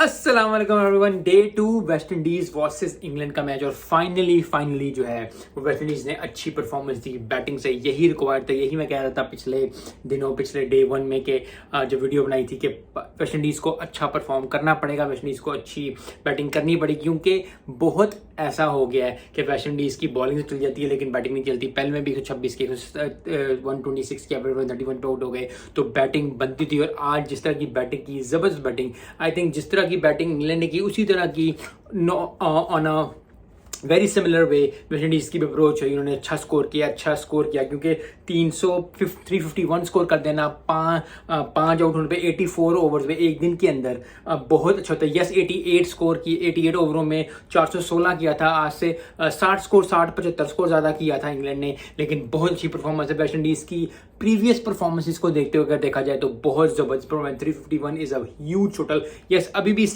अस्सलाम वालेकुम everyone. Day 2 West Indies versus England का मैच और फाइनली जो है वो वेस्ट इंडीज ने अच्छी परफॉर्मेंस दी बैटिंग से। यही रिक्वायर्ड था, यही मैं कह रहा था पिछले दिनों, पिछले डे 1 में कि जो वीडियो बनाई थी कि वेस्ट इंडीज को अच्छा परफॉर्म करना पड़ेगा, वेस्ट इंडीज को अच्छी बैटिंग करनी पड़ेगी, क्योंकि बहुत ऐसा हो गया है कि वेस्ट इंडीज की बॉलिंग चल जाती है लेकिन बैटिंग नहीं चलती। पहले में भी 126 के 126 के एवरेज 131 पे आउट हो गए तो बैटिंग बनती थी। और आज जिस तरह की बैटिंग की, जबरदस्त बैटिंग, आई थिंक जिस तरह की बैटिंग इंग्लैंड ने की उसी तरह की on a very similar way West Indies की भी अप्रोच है। इन्होंने अच्छा स्कोर किया क्योंकि 351 स्कोर कर देना पांच आउट होने पे 84 ओवर्स में एक दिन के अंदर बहुत अच्छा होता है। यस 88 स्कोर की 88 ओवरों में 416 किया था। आज से 60-75 स्कोर ज्यादा किया था इंग्लैंड ने, लेकिन बहुत अच्छी परफॉर्मेंस है वेस्ट इंडीज की। प्रीवियस परफॉर्मेंसेस को देखते हुए अगर देखा जाए तो बहुत जबरदस्त performance. 351 is a huge total. Yes अभी भी